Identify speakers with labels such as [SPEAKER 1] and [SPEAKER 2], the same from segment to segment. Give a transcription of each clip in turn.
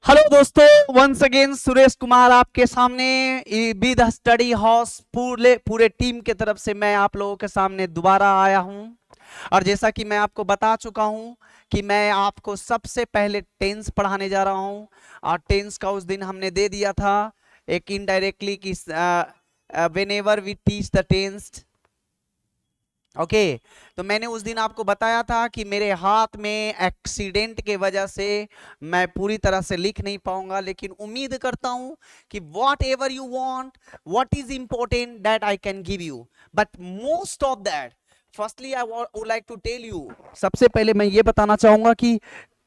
[SPEAKER 1] Hello दोस्तों, once again Suresh Kumar आपके सामने विद स्टडी हाउस पूरे पूरे टीम के तरफ से मैं आप लोगों के सामने दोबारा आया हूं। और जैसा कि मैं आपको बता चुका हूं कि मैं आपको सबसे पहले टेंस पढ़ाने जा रहा हूं। और टेंस का उस दिन हमने दे दिया था एक इनडायरेक्टली कि whenever we teach the tense. Okay तो मैंने उस दिन आपको बताया था कि मेरे हाथ में एक्सीडेंट के वजह से मैं पूरी तरह से लिख नहीं पाऊंगा, लेकिन उम्मीद करता हूं कि whatever you want, what is important that I can give you, but most of that firstly I would like to tell you. सबसे पहले मैं ये बताना चाहूंगा कि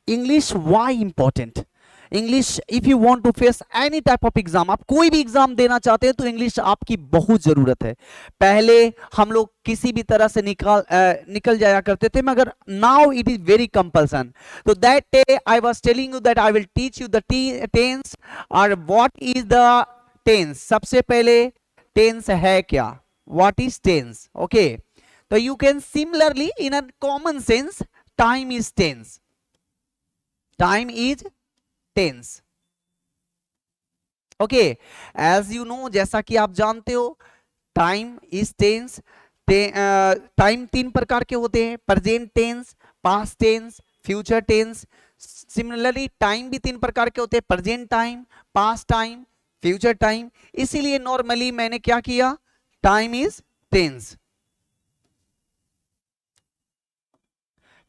[SPEAKER 1] English why important. English if you want to face any type of exam, आप कोई भी एग्जाम देना चाहते हैं तो इंग्लिश आपकी बहुत जरूरत है। पहले हम लोग किसी भी तरह से निकल जाया करते थे, मगर now it is very compulsion. तो that day I was telling you that I will teach you the tense. और व्हाट इज द टेंस? सबसे पहले टेंस है क्या, व्हाट इज टेंस? ओके तो you can similarly in a common sense, time is tense. Time is tense. Okay as you know, जैसा कि आप जानते हो, टाइम इज टेंस। टाइम तीन प्रकार के होते हैं: present tense, past tense, future tense. Similarly time भी तीन प्रकार के होते हैं: present time, past time, future time. इसीलिए नॉर्मली मैंने क्या किया, time is tense.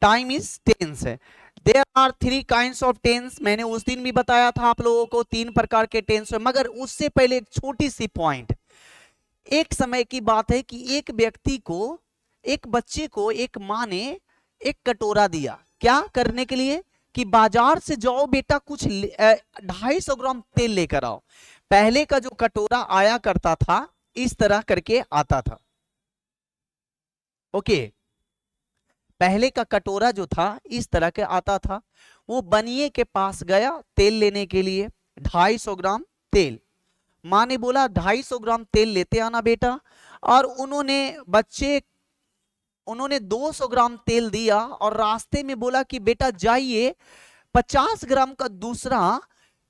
[SPEAKER 1] Time is tense है। There are three kinds of tense. मैंने उस दिन भी बताया था आप लोगों को तीन प्रकार के टेंस है। मगर उससे पहले एक छोटी सी पॉइंट। एक समय की बात है कि एक व्यक्ति को, एक बच्चे को एक माँ ने एक कटोरा दिया, क्या करने के लिए? कि बाजार से जाओ बेटा, कुछ 250 ग्राम तेल लेकर आओ। पहले का जो कटोरा आया करता था इस तरह करके आता था। ओके पहले का कटोरा जो था इस तरह के आता था। वो बनिए के पास गया तेल लेने के लिए, 250 ग्राम तेल। माँ ने बोला 250 ग्राम तेल लेते आना बेटा। और उन्होंने 200 ग्राम तेल दिया और रास्ते में बोला कि बेटा जाइए 50 ग्राम का दूसरा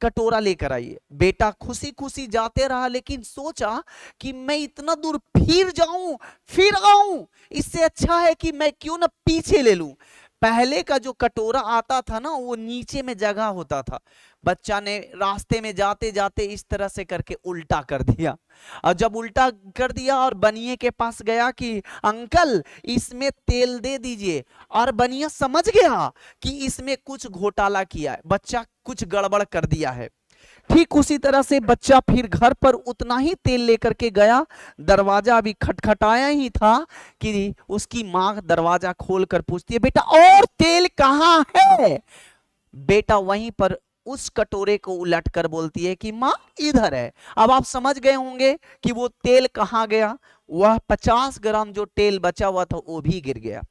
[SPEAKER 1] कटोरा लेकर आइए। बेटा खुशी खुशी जाते रहा, लेकिन सोचा कि मैं इतना दूर फिर जाऊं फिर आऊं, इससे अच्छा है कि मैं क्यों ना पीछे ले लूं। पहले का जो कटोरा आता था ना, वो नीचे में जगह होता था। बच्चा ने रास्ते में जाते जाते इस तरह से करके उल्टा कर दिया। और जब उल्टा कर दिया और बनिए के पास गया कि अंकल इसमें तेल दे दीजिए, और बनिया समझ गया कि इसमें कुछ घोटाला किया है, बच्चा कुछ गड़बड़ कर दिया है। ठीक उसी तरह से बच्चा फिर घर पर उतना ही तेल लेकर के गया। दरवाजा अभी खटखटाया ही था कि उसकी माँ दरवाजा खोलकर पूछती है, बेटा और तेल कहाँ है? बेटा वहीं पर उस कटोरे को उलटकर बोलती है कि माँ इधर है। अब आप समझ गए होंगे कि वो तेल कहाँ गया। वह 50 ग्राम जो तेल बचा हुआ था वो भी गिर गया।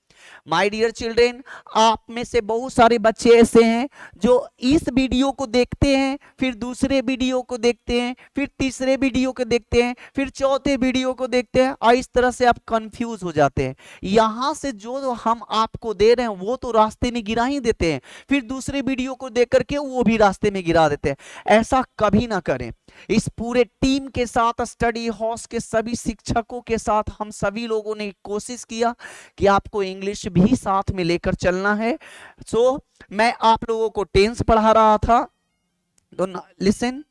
[SPEAKER 1] माय डियर चिल्ड्रेन, आप में से बहुत सारे बच्चे ऐसे हैं जो इस वीडियो को देखते हैं, फिर दूसरे वीडियो को देखते हैं, फिर तीसरे वीडियो को देखते हैं, फिर चौथे वीडियो को देखते हैं, और इस तरह से आप कंफ्यूज हो जाते हैं। यहां से जो हम आपको दे रहे हैं वो तो रास्ते में गिरा ही देते हैं, फिर दूसरे वीडियो को देख करके वो भी रास्ते में गिरा देते हैं। ऐसा कभी ना करें। इस पूरे टीम के साथ, स्टडी हाउस के सभी शिक्षकों के साथ हम सभी लोगों ने कोशिश किया कि आपको इंग्लिश भी साथ में लेकर चलना है। सो मैं आप लोगों को टेंस पढ़ा रहा था, तो listen,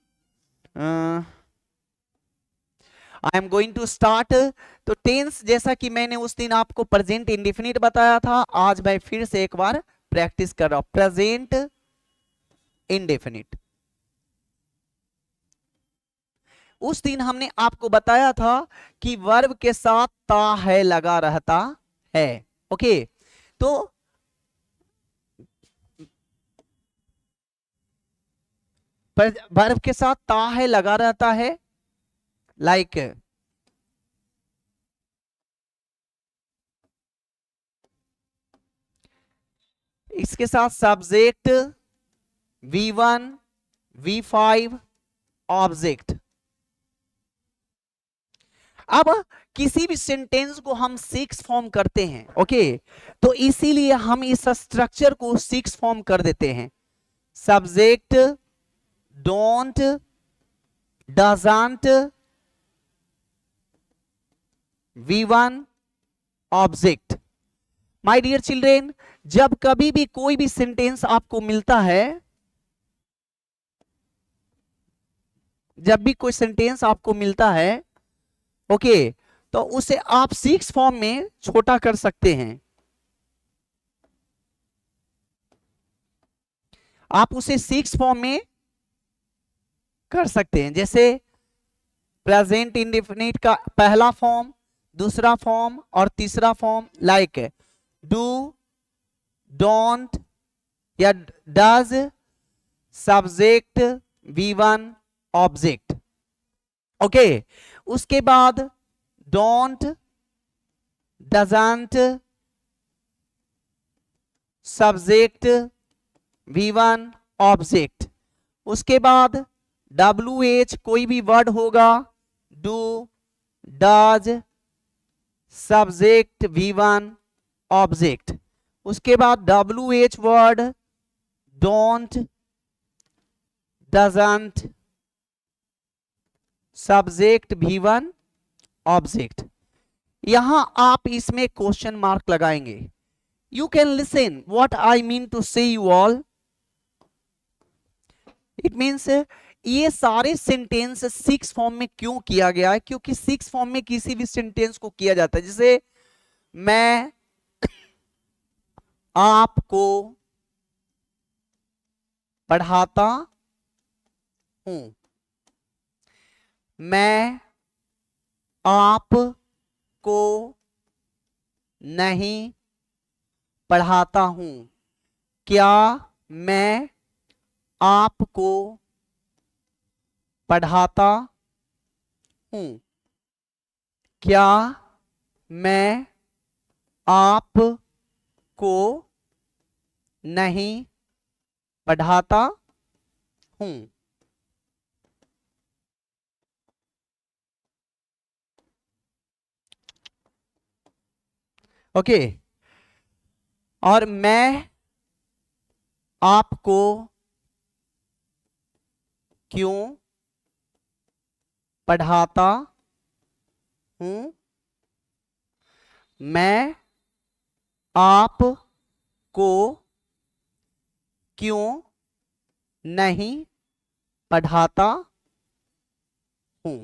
[SPEAKER 1] I am going to start. तो टेंस जैसा कि मैंने उस दिन आपको प्रेजेंट इंडेफिनिट बताया था, आज मैं फिर से एक बार प्रैक्टिस कर रहा हूं। Present indefinite. उस दिन हमने आपको बताया था कि वर्ब के साथ ता है लगा रहता है। ओके तो वर्ब के साथ ता है लगा रहता है, लाइक इसके साथ सब्जेक्ट V1 V5 ऑब्जेक्ट। अब किसी भी सेंटेंस को हम 6 फॉर्म करते हैं, ओके तो इसीलिए हम इस स्ट्रक्चर को 6 फॉर्म कर देते हैं: subject, don't, doesn't, V1 object. My dear children, जब कभी भी कोई भी सेंटेंस आपको मिलता है, जब भी कोई सेंटेंस आपको मिलता है, ओके, तो उसे आप 6 फॉर्म में छोटा कर सकते हैं। आप उसे 6 फॉर्म में कर सकते हैं। जैसे प्रेजेंट इंडेफिनिट का पहला फॉर्म, दूसरा फॉर्म और तीसरा फॉर्म, लाइक डू, डोंट या does, subject, V1 object. Okay, उसके बाद don't, doesn't, subject, V1 object. उसके बाद WH कोई भी वर्ड होगा, do, does, subject, V1 object. उसके बाद WH word, don't, doesn't, subject, V1 object. यहां आप इसमें क्वेश्चन मार्क लगाएंगे। You can listen what I mean to say you all. It means ये सारे सेंटेंस 6 फॉर्म में क्यों किया गया है, क्योंकि 6 फॉर्म में किसी भी सेंटेंस को किया जाता है। जैसे मैं आपको पढ़ाता हूं, मैं आपको नहीं पढ़ाता हूं, क्या मैं आपको पढ़ाता हूं, क्या मैं आपको नहीं पढ़ाता हूं। ओके, और मैं आपको क्यों पढ़ाता हूं, मैं आपको क्यों नहीं पढ़ाता हूं।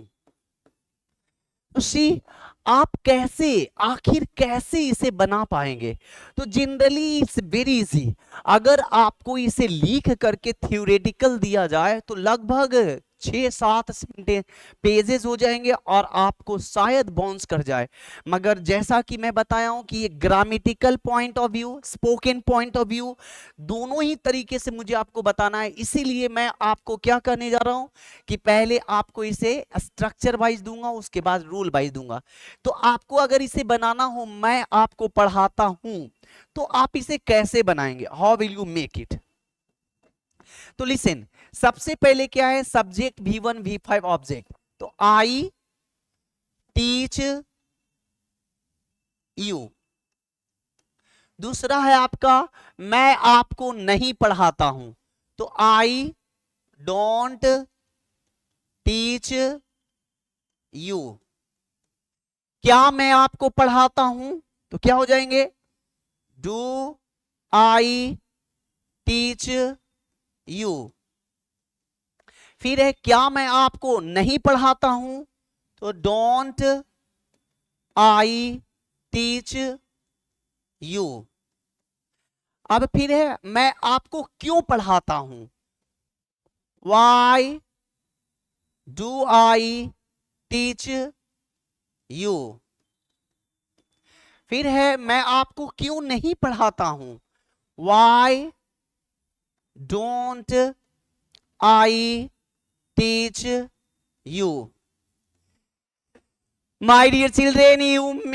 [SPEAKER 1] तो सी, आप कैसे, आखिर कैसे इसे बना पाएंगे? तो जनरली इट्स वेरी इजी। अगर आपको इसे लिख करके थ्योरेटिकल दिया जाए तो लगभग 6-7 पेजेस हो जाएंगे और आपको शायद बाउंस कर जाए। मगर जैसा कि मैं बताया हूं कि ये grammatical point of view, spoken point of view, दोनों ही तरीके से मुझे आपको बताना है। इसीलिए मैं आपको क्या करने जा रहा हूं कि पहले आपको इसे स्ट्रक्चर वाइज दूंगा, उसके बाद रूल वाइज दूंगा। तो आपको अगर इसे बनाना हो, मैं आपको पढ़ाता हूं, तो आप इसे कैसे बनाएंगे? How will you make it? तो लिसन, सबसे पहले क्या है? Subject V1 V5 object. तो आई टीच यू। दूसरा है आपका मैं आपको नहीं पढ़ाता हूं, तो आई डोंट टीच यू। क्या मैं आपको पढ़ाता हूं, तो क्या हो जाएंगे? Do I teach you. फिर है क्या मैं आपको नहीं पढ़ाता हूं, तो डोंट आई टीच यू। अब फिर है मैं आपको क्यों पढ़ाता हूं, why do I teach you. फिर है मैं आपको क्यों नहीं पढ़ाता हूं, why don't I teach you. My dear children,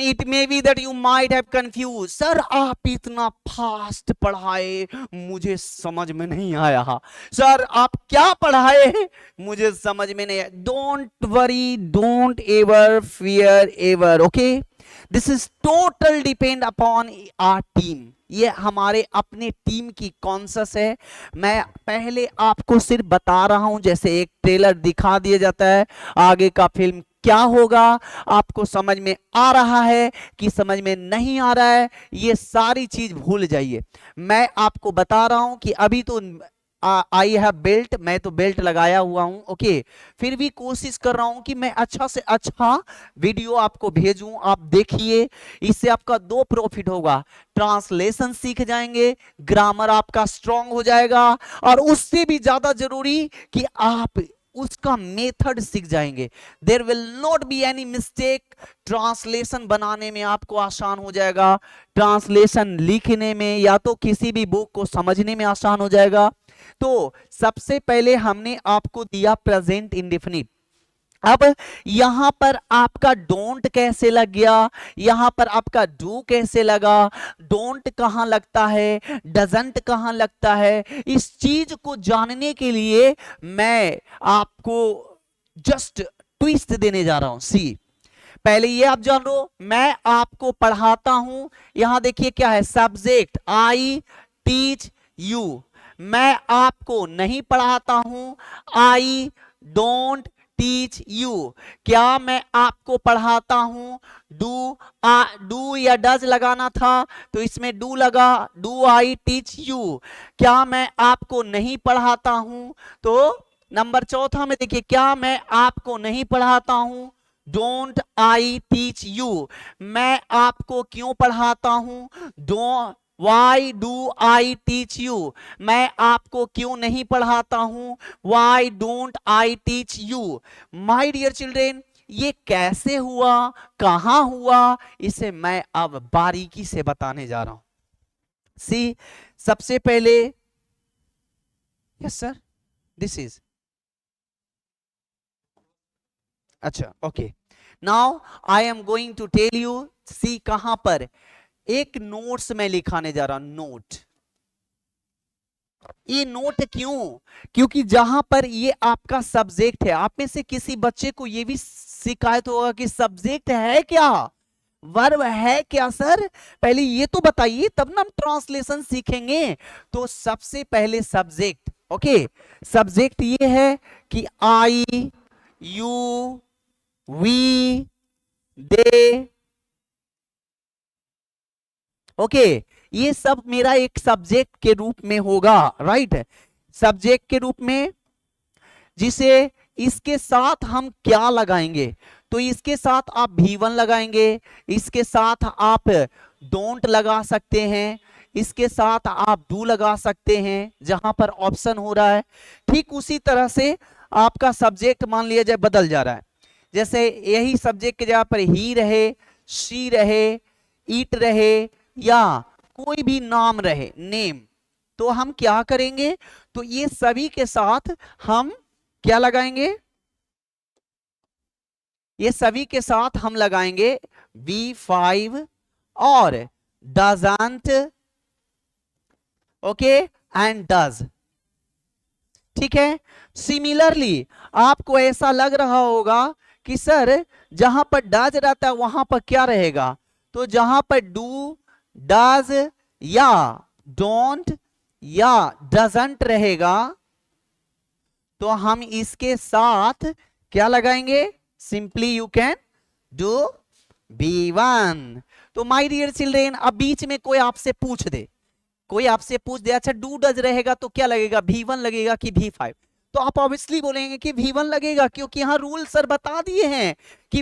[SPEAKER 1] it may be that you might have confused. Sir आप इतना फास्ट पढ़ाए, मुझे समझ में नहीं आया। सर आप क्या पढ़ाए, मुझे समझ में नहीं आया। Don't worry, don't ever fear ever. Okay, this is total depend upon our team. ये हमारे अपने टीम की कॉन्शस है। मैं पहले आपको सिर्फ बता रहा हूं, जैसे एक ट्रेलर दिखा दिया जाता है, आगे का फिल्म क्या होगा आपको समझ में आ रहा है कि समझ में नहीं आ रहा है, ये सारी चीज भूल जाइए। मैं आपको बता रहा हूं कि अभी तो आई हैव बेल्ट, मैं तो बेल्ट लगाया हुआ हूं, ओके। फिर भी कोशिश कर रहा हूं कि मैं अच्छा से अच्छा वीडियो आपको भेजूं, आप देखिए। इससे आपका दो प्रॉफिट होगा, ट्रांसलेशन सीख जाएंगे, ग्रामर आपका स्ट्रांग हो जाएगा, और उससे भी ज्यादा जरूरी कि आप उसका मेथड सीख जाएंगे। There will not be any mistake. Translation बनाने में आपको आसान हो जाएगा, ट्रांसलेशन लिखने में या तो किसी भी बुक को समझने में आसान हो जाएगा। तो सबसे पहले हमने आपको दिया प्रेजेंट इंडेफिनिट। अब यहां पर आपका डोंट कैसे लग गया, यहां पर आपका डू कैसे लगा, डोंट कहां लगता है, डजंट कहां लगता है, इस चीज को जानने के लिए मैं आपको जस्ट ट्विस्ट देने जा रहा हूं। सी, पहले ये आप जान लो, मैं आपको पढ़ाता हूं, यहां देखिए क्या है, सब्जेक्ट आई टीच यू। मैं आपको नहीं पढ़ाता हूं, आई डोंट टीच यू। क्या मैं आपको पढ़ाता हूं, डू या डज लगाना था तो इसमें डू लगा, डू आई टीच यू। क्या मैं आपको नहीं पढ़ाता हूं, तो नंबर चौथा में देखिए, क्या मैं आपको नहीं पढ़ाता हूं, डोंट आई टीच यू। मैं आपको क्यों पढ़ाता हूं, don't why do I teach you. मैं आपको क्यों नहीं पढ़ाता हूं, why don't I teach you. My dear children, ये कैसे हुआ, कहां हुआ, इसे मैं अब बारीकी से बताने जा रहा हूं। सी, सबसे पहले, यस सर, दिस इज, अच्छा okay, now I am going to tell you. See कहां पर, एक नोट्स में लिखाने जा रहा हूं, नोट। ये नोट क्यों, क्योंकि जहां पर ये आपका सब्जेक्ट है, आप में से किसी बच्चे को ये भी शिकायत होगा कि सब्जेक्ट है क्या, वर्ब है क्या सर, पहले ये तो बताइए तब ना हम ट्रांसलेशन सीखेंगे। तो सबसे पहले सब्जेक्ट, ओके, सब्जेक्ट ये है कि आई, यू, वी, दे, ओके, ये सब मेरा एक सब्जेक्ट के रूप में होगा, राइट, सब्जेक्ट के रूप में, जिसे इसके साथ हम क्या लगाएंगे, तो इसके साथ आप भी1 लगाएंगे, इसके साथ आप डोंट लगा सकते हैं, इसके साथ आप डू लगा सकते हैं जहां पर ऑप्शन हो रहा है। ठीक उसी तरह से आपका सब्जेक्ट मान लिया जाए बदल जा रहा है, जैसे यही सब्जेक्ट की जगह पर ही रहे, शी रहे, ईट रहे, या कोई भी नाम रहे, नेम, तो हम क्या करेंगे, तो ये सभी के साथ हम क्या लगाएंगे, ये सभी के साथ हम लगाएंगे V5 और डजंट, ओके, एंड डज, ठीक है। सिमिलरली आपको ऐसा लग रहा होगा कि सर जहां पर डज रहता है वहां पर क्या रहेगा, तो जहां पर डू, डज या डोंट या डजंट रहेगा, तो हम इसके साथ क्या लगाएंगे, simply you can do V1। तो माय डियर चिल्ड्रेन, अब बीच में कोई आपसे पूछ दे, कोई आपसे पूछ दे अच्छा डू डज रहेगा तो क्या लगेगा, V1 लगेगा कि V5, तो आप ऑब्वियसली बोलेंगे कि V1 लगेगा, क्योंकि यहां रूल सर बता दिए हैं कि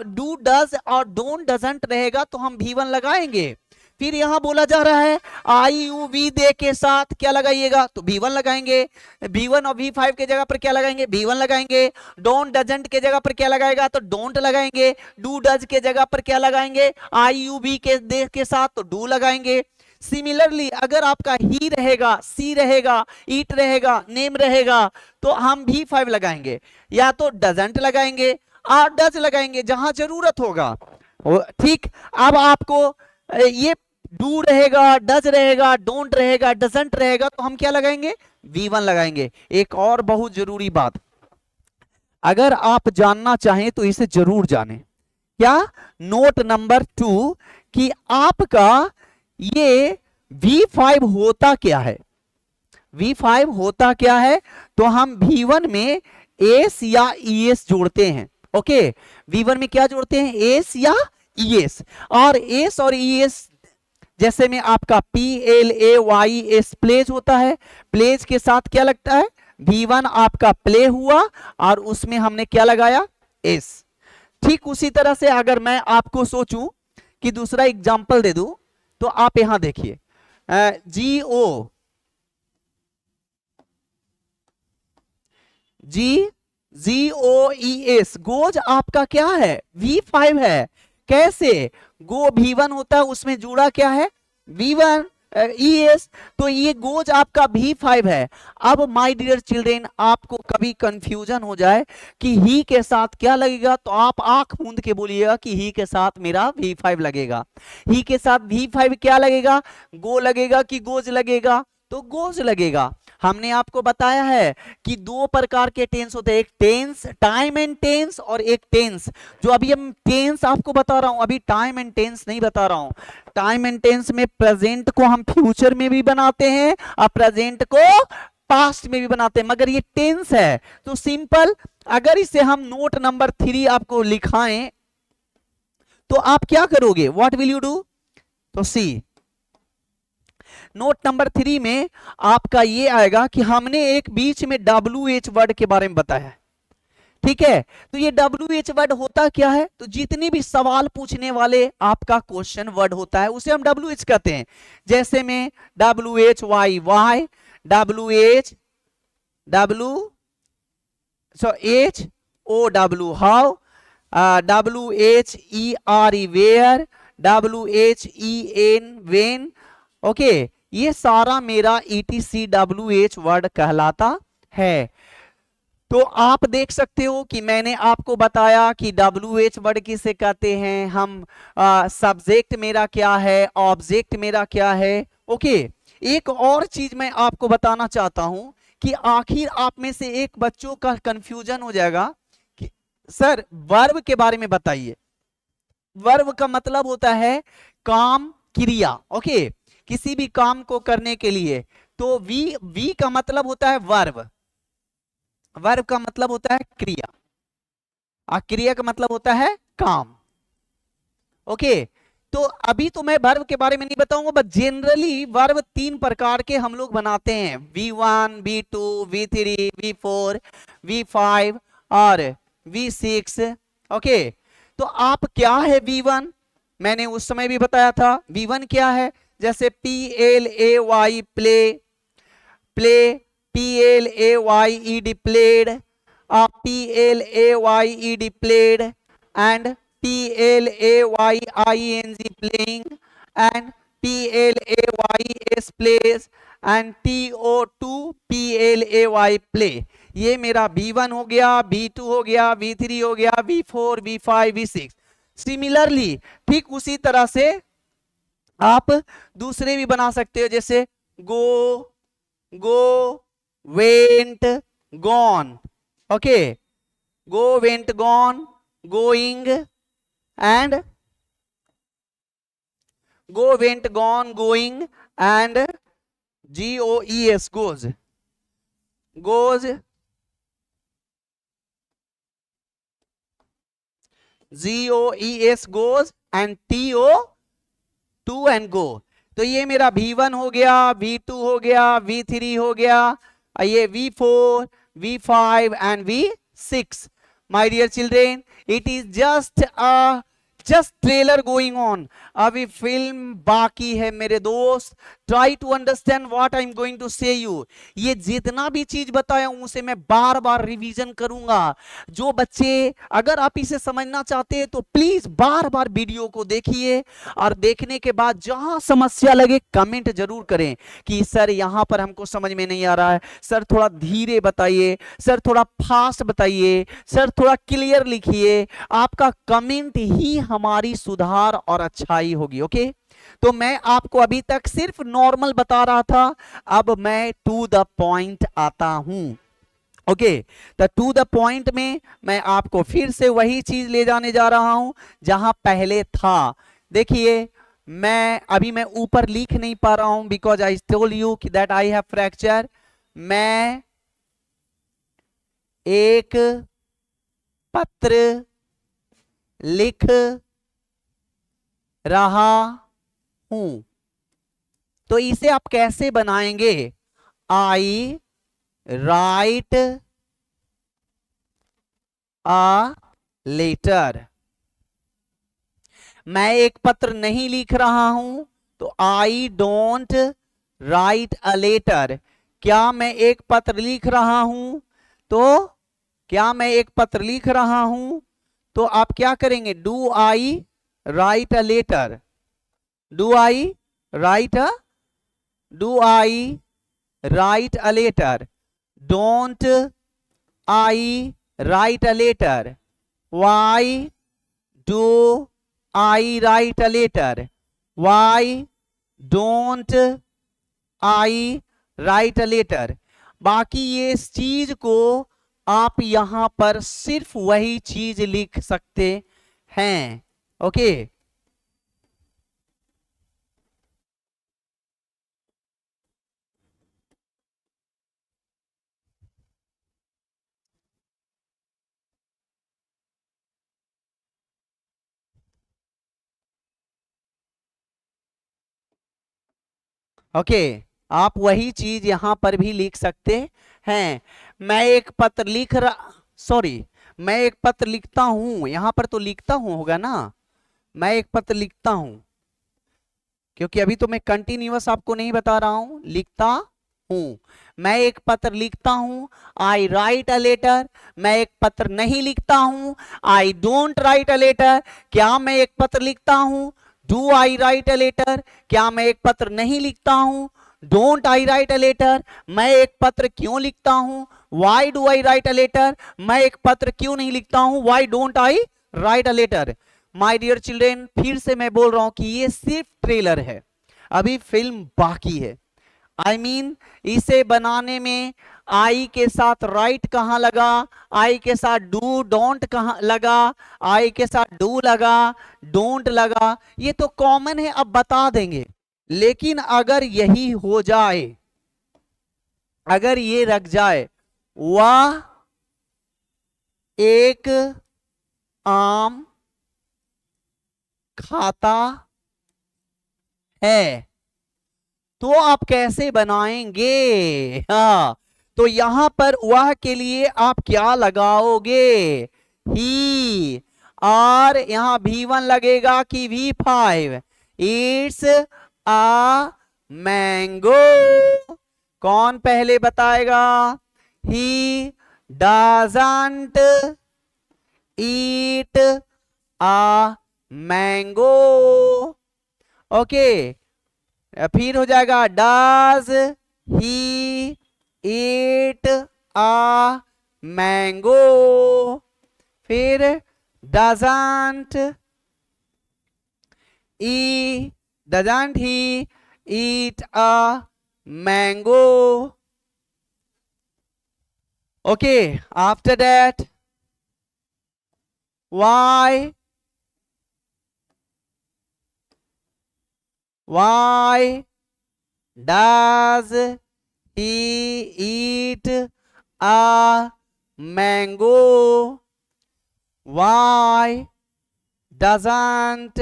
[SPEAKER 1] डू डज और डोंट डजंट रहेगा तो हम V1 लगाएंगे। फिर यहां बोला जा रहा है आई यू वी दे के साथ क्या लगाइएगा, तो V1 लगाएंगे, V1 और V5 के जगह पर क्या लगाएंगे, V1 लगाएंगे, डोंट डजंट के जगह पर क्या लगाएगा, तो डोंट लगाएंगे, डू डज के जगह पर क्या लगाएंगे, आई यू वी के दे के साथ तो डू लगाएंगे। सिमिलरली अगर आपका ही रहेगा, सी रहेगा, ईट रहेगा, नेम रहेगा, तो हम V5 लगाएंगे, या तो डजंट लगाएंगे और डज लगाएंगे जहां जरूरत होगा, ठीक। अब आपको ये डू रहेगा, डज रहेगा, डोंट रहेगा, डजंट रहेगा, तो हम क्या लगाएंगे, V1 लगाएंगे। एक और बहुत जरूरी बात, अगर आप जानना चाहें तो इसे जरूर जानें, क्या, नोट नंबर 2, कि आपका ये V5 होता क्या है, V5 होता क्या है, तो हम V1 में एस या ES जोड़ते हैं। ओके, V1 में क्या जोड़ते हैं, एस या ES, और एस और ES जैसे में आपका PLAYS प्लेज होता है, प्लेज के साथ क्या लगता है, V1 आपका प्ले हुआ और उसमें हमने क्या लगाया, एस। ठीक उसी तरह से अगर मैं आपको सोचूं कि दूसरा एग्जांपल दे दूं, तो आप यहां देखिए GOES, गोज आपका क्या है, V5 है। कैसे, गो V1 होता है, उसमें जुड़ा क्या है, V1 ES, तो ये गोज आपका V5 है। अब माय डियर चिल्ड्रेन, आपको कभी कंफ्यूजन हो जाए कि ही के साथ क्या लगेगा, तो आप आंख मूंद के बोलिएगा कि ही के साथ मेरा V5 लगेगा। ही के साथ V5 क्या लगेगा, गो लगेगा कि गोज लगेगा, तो गोज लगेगा। हमने आपको बताया है कि दो प्रकार के टेंस होते हैं, एक टेंस टाइम एंड टेंस और एक टेंस, जो अभी हम टेंस आपको बता रहा हूं, अभी टाइम एंड टेंस नहीं बता रहा हूं। टाइम एंड टेंस में प्रेजेंट को हम फ्यूचर में भी बनाते हैं और प्रेजेंट को पास्ट में भी बनाते हैं, मगर ये टेंस है तो सिंपल। अगर इसे हम नोट नंबर 3 आपको लिखाएं तो आप क्या करोगे, व्हाट विल यू डू, तो सी नोट नंबर 3 में आपका ये आएगा कि हमने एक बीच में WH वर्ड के बारे में बताया है, ठीक है। तो ये WH वर्ड होता क्या है, तो जितने भी सवाल पूछने वाले आपका क्वेश्चन वर्ड होता है उसे हम WH कहते हैं। जैसे में WHY why, WH HOW how, WHERE where, WHEN when. Okay, ये सारा मेरा ETCWH वर्ड कहलाता है। तो आप देख सकते हो कि मैंने आपको बताया कि WH वर्ड किसे कहते हैं, हम सब्जेक्ट मेरा क्या है, ऑब्जेक्ट मेरा क्या है। ओके, एक और चीज मैं आपको बताना चाहता हूं कि आखिर आप में से एक बच्चों का कंफ्यूजन हो जाएगा कि सर वर्ब के बारे में बताइए। वर्ब का मतलब होता है काम, क्रिया। ओके, किसी भी काम को करने के लिए, तो वी का मतलब होता है वर्ब, वर्ब का मतलब होता है क्रिया, और क्रिया का मतलब होता है काम। ओके, तो अभी तो मैं वर्ब के बारे में नहीं बताऊंगा, बट जनरली वर्ब 3 प्रकार के हम लोग बनाते हैं, V1, V2, V3, V4, V5 और V6। ओके, तो आप क्या है V1, मैंने उस समय भी बताया था V1 क्या है, जैसे PLAY play, play PLAYED played, PLAYED played, and PLAYING playing, and PLAYS plays, and TO2 PLAY play। ये मेरा V1 हो गया, V2 हो गया, V3 हो गया, V4, V5, V6। सिमिलरली ठीक उसी तरह से आप दूसरे भी बना सकते हो, जैसे go, go, went, gone. Okay, go, went, gone, going, and go, went, gone, going, and GOES goes, goes, GOES goes, and TO2 and go. तो ये मेरा V1 हो गया, V2 हो गया, V3 हो गया, ये V4, V5 and V6। My dear children, it is just trailer going on, अभी फिल्म बाकी है मेरे दोस्त। Try to understand what I am going to say you. ये जितना भी चीज बताया हूं उसे मैं बार बार रिवीजन करूंगा। जो बच्चे अगर आप इसे समझना चाहते हैं तो प्लीज बार बार वीडियो को देखिए, और देखने के बाद जहां समस्या लगे कमेंट जरूर करें कि सर यहां पर हमको समझ में नहीं आ रहा है, सर थोड़ा धीरे बताइए, सर थोड़ा फास्ट बताइए, सर थोड़ा क्लियर लिखिए। आपका कमेंट ही हमारी सुधार और अच्छाई होगी। ओके, तो मैं आपको अभी तक सिर्फ नॉर्मल बता रहा था, अब मैं टू द पॉइंट आता हूं। ओके, तो टू द पॉइंट में मैं आपको फिर से वही चीज ले जाने जा रहा हूं जहां पहले था। देखिए, मैं ऊपर लिख नहीं पा रहा हूं बिकॉज आई टोल्ड यू कि दैट आई हैव फ्रैक्चर। मैं एक पत्र लिख रहा हूं, तो इसे आप कैसे बनाएंगे? I write a letter. मैं एक पत्र नहीं लिख रहा हूं, तो I don't write a letter. क्या मैं एक पत्र लिख रहा हूं? तो क्या मैं एक पत्र लिख रहा हूं, तो आप क्या करेंगे? Do I write a letter? Do I write a do I write a letter? Don't I write a letter? Why do I write a letter? Why don't I write a letter? बाकी ये इस चीज को आप यहां पर सिर्फ वही चीज लिख सकते हैं। ओके, ओके, आप वही चीज यहां पर भी लिख सकते हैं। मैं एक पत्र लिख रहा, सॉरी, मैं एक पत्र लिखता हूं, यहां पर तो लिखता हूं होगा ना। मैं एक पत्र लिखता हूं, क्योंकि अभी तो मैं कंटिन्यूअस आपको नहीं बता रहा हूं, लिखता हूं। मैं एक पत्र लिखता हूं, आई राइट अ लेटर। मैं एक पत्र नहीं लिखता हूं, I don't write a letter. क्या मैं एक पत्र लिखता हूं? Do I write a letter? क्या मैं एक पत्र नहीं लिखता हूं? Don't I write a letter? मैं एक पत्र क्यों लिखता हूं? Why do I write a letter? मैं एक पत्र क्यों नहीं लिखता हूं? Why don't I write a letter? My dear children, फिर से मैं बोल रहा हूं कि ये सिर्फ ट्रेलर है, अभी फिल्म बाकी है। आई मीन इसे बनाने में आई के साथ राइट कहां लगा, आई के साथ डू डोंट कहां लगा, आई के साथ डू लगा, डोंट लगा, ये तो कॉमन है, अब बता देंगे। लेकिन अगर यही हो जाए, अगर ये रख जाए, वह एक आम खाता है, तो आप कैसे बनाएंगे? हाँ, तो यहां पर वह के लिए आप क्या लगाओगे? ही। और यहां V1 लगेगा कि V5? It's a mango. कौन पहले बताएगा? He doesn't eat a mango. Okay, फिर हो जाएगा does he eat a mango. फिर doesn't he doesn't he eat a mango. Okay, after that why does he eat a mango? Why doesn't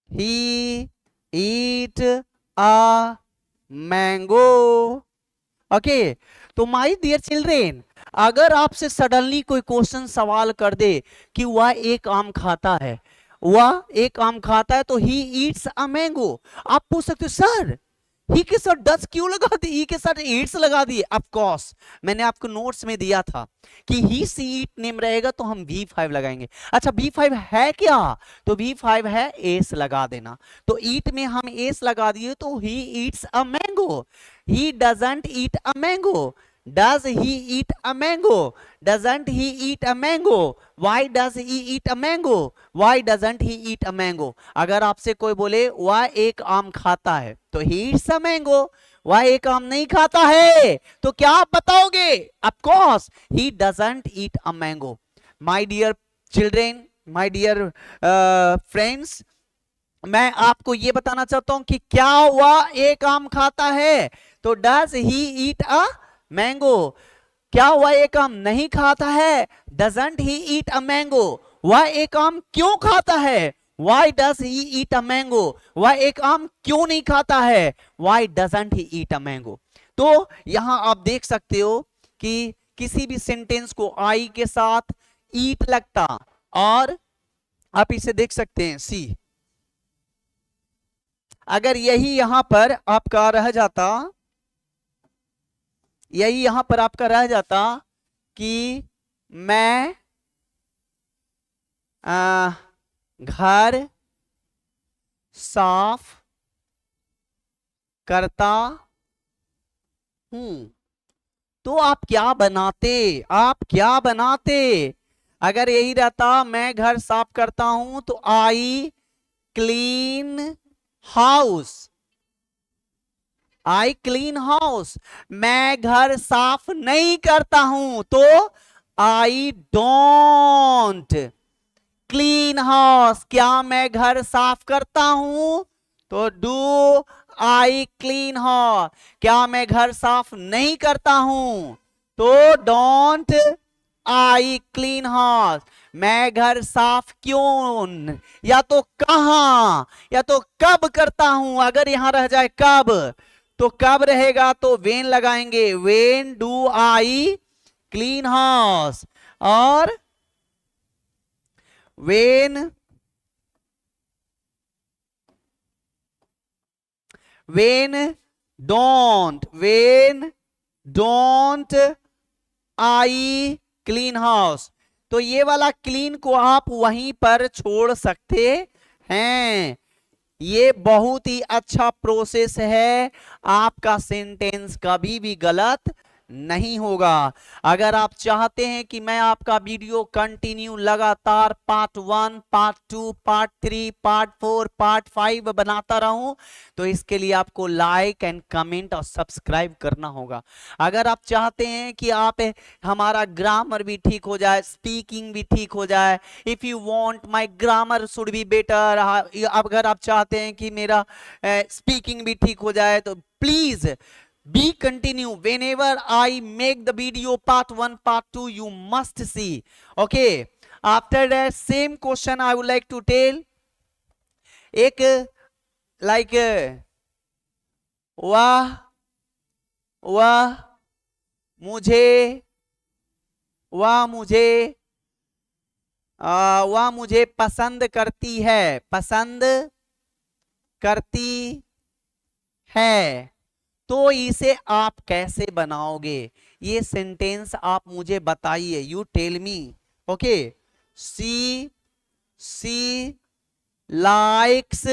[SPEAKER 1] he eat a mango? Okay, तो my dear children, अगर आपसे suddenly कोई question सवाल कर दे कि वह एक आम खाता है, वह एक आम खाता है, तो ही ईट्स अ मैंगो, आप पूछ सकते हो सर ही के साथ डच क्यों लगा दी, ही के साथ ईट्स लगा दिए? ऑफ कोर्स, मैंने आपको नोट्स में दिया था कि ही सी ईट नेम रहेगा तो हम V5 लगाएंगे। अच्छा, V5 है क्या? तो V5 है एस लगा देना। तो ईट में हम एस लगा दिए, तो he eats a mango. He doesn't eat a mango. Does he eat a mango? Doesn't he eat a mango? Why does he eat a mango? Why doesn't he eat a mango? अगर आपसे कोई बोले वह एक आम खाता है, तो he eats a mango। वह एक आम नहीं खाता है, तो क्या आप बताओगे? Of course, he doesn't eat a mango. My dear children, my dear friends, मैं आपको ये बताना चाहता हूं कि क्या वह एक आम खाता है, तो does he eat a mango. क्या वह एक आम नहीं खाता है, doesn't he eat a mango. वह एक आम क्यों खाता है, why does he eat a mango. वह एक आम क्यों नहीं खाता है, why doesn't he eat a mango. तो यहां आप देख सकते हो कि किसी भी सेंटेंस को आई के साथ ईट लगता, और आप इसे देख सकते हैं सी। अगर यही यहां पर आपका रह जाता, यही यहां पर आपका रह जाता कि मैं घर साफ करता हूं, तो आप क्या बनाते, आप क्या बनाते। अगर यही रहता मैं घर साफ करता हूं तो आई क्लीन हाउस, आई क्लीन हाउस। मैं घर साफ नहीं करता हूं तो आई डोंट क्लीन हाउस। क्या मैं घर साफ करता हूं, तो डू आई क्लीन हाउस। क्या मैं घर साफ नहीं करता हूं, तो डोंट आई क्लीन हाउस। मैं घर साफ क्यों, या तो कहां या तो कब करता हूं। अगर यहां रह जाए कब, तो कब रहेगा तो वेन लगाएंगे, when do I clean house. और when when don't I clean house. तो ये वाला क्लीन को आप वहीं पर छोड़ सकते हैं। ये बहुत ही अच्छा प्रोसेस है, आपका सेंटेंस कभी भी गलत नहीं होगा। अगर आप चाहते हैं कि मैं आपका वीडियो कंटिन्यू लगातार part 1, part 2, part 3, part 4, part 5 बनाता रहूं, तो इसके लिए आपको लाइक एंड कमेंट और सब्सक्राइब करना होगा। अगर आप चाहते हैं कि आप हमारा ग्रामर भी ठीक हो जाए, स्पीकिंग भी ठीक हो जाए, if you want my grammar should be better, अगर आप चाहते हैं कि मेरा स्पीकिंग भी ठीक हो जाए, तो please be continue whenever I make the video part 1 part 2 you must see. Okay, after that same question I would like to tell एक like वह वह मुझे वह मुझे वह मुझे पसंद करती है, पसंद करती है। तो इसे आप कैसे बनाओगे, ये सेंटेंस आप मुझे बताइए, you tell me. Okay, she likes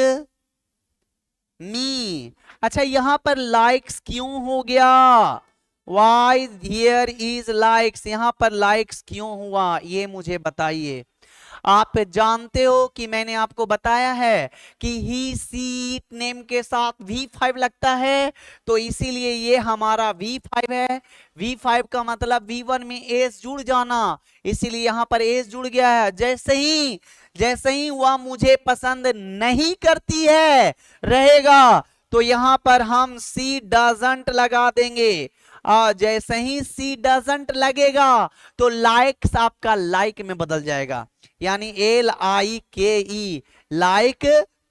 [SPEAKER 1] me. अच्छा, यहां पर लाइक्स क्यों हो गया, वाई हियर इज लाइक्स, यहां पर लाइक्स क्यों हुआ, ये मुझे बताइए। आप जानते हो कि मैंने आपको बताया है कि ही सी नेम के साथ V5 लगता है, तो इसीलिए ये हमारा V5 है। V5 का मतलब V1 में एस जुड़ जाना, इसीलिए यहां पर एस जुड़ गया है। जैसे ही वह मुझे पसंद नहीं करती है रहेगा, तो यहां पर हम सी डजंट लगा देंगे। जैसे ही सी डजंट लगेगा तो लाइक्स आपका लाइक में बदल जाएगा, यानी LIKE लाइक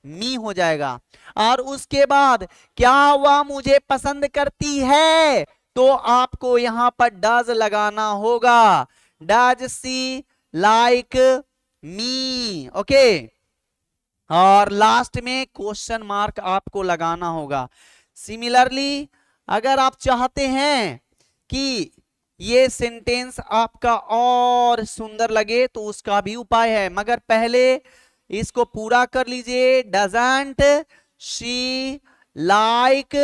[SPEAKER 1] मी हो जाएगा। और उसके बाद क्या वह मुझे पसंद करती है, तो आपको यहां पर डज लगाना होगा, does she like me. Okay, और लास्ट में क्वेश्चन मार्क आपको लगाना होगा। सिमिलरली अगर आप चाहते हैं कि ये सेंटेंस आपका और सुंदर लगे, तो उसका भी उपाय है, मगर पहले इसको पूरा कर लीजिए। डजंट शी लाइक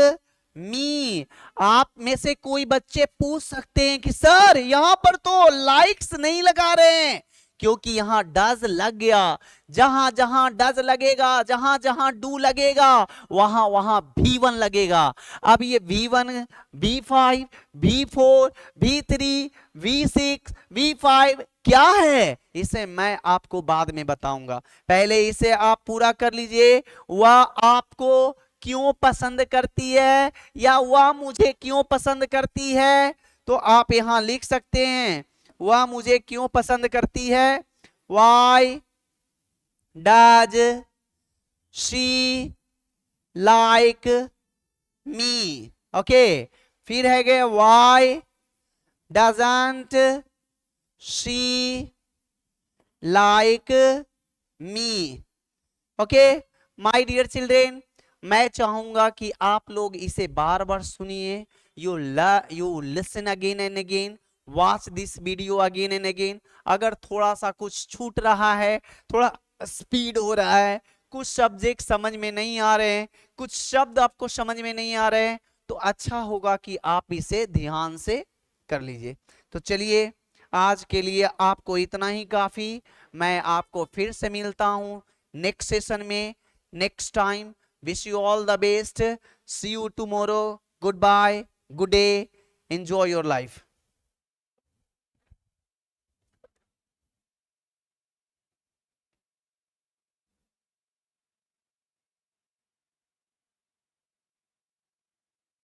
[SPEAKER 1] मी। आप में से कोई बच्चे पूछ सकते हैं कि सर यहां पर तो लाइक्स नहीं लगा रहे हैं, क्योंकि यहां डज लग गया। जहां जहां डज लगेगा, जहां जहां डू लगेगा, वहां वहां V1 लगेगा। अब ये V1, V5, V4, V3, V6, V5 क्या है इसे मैं आपको बाद में बताऊंगा, पहले इसे आप पूरा कर लीजिए। वह आपको क्यों पसंद करती है या वह मुझे क्यों पसंद करती है, तो आप यहां लिख सकते हैं वह मुझे क्यों पसंद करती है। Why does she like me. Okay, फिर है गया why doesn't she like me. Okay my dear children, मैं चाहूंगा कि आप लोग इसे बार बार सुनिए। You listen again and again, watch this video again and again. अगर थोड़ा सा कुछ छूट रहा है, थोड़ा स्पीड हो रहा है, कुछ सब्जेक्ट समझ में नहीं आ रहे हैं, कुछ शब्द आपको समझ में नहीं आ रहे हैं, तो अच्छा होगा कि आप इसे ध्यान से कर लीजिए। तो चलिए आज के लिए आपको इतना ही काफी। मैं आपको फिर से मिलता हूं नेक्स्ट सेशन में, next time. Wish you all the best, see you tomorrow, good bye, good day, enjoy your life.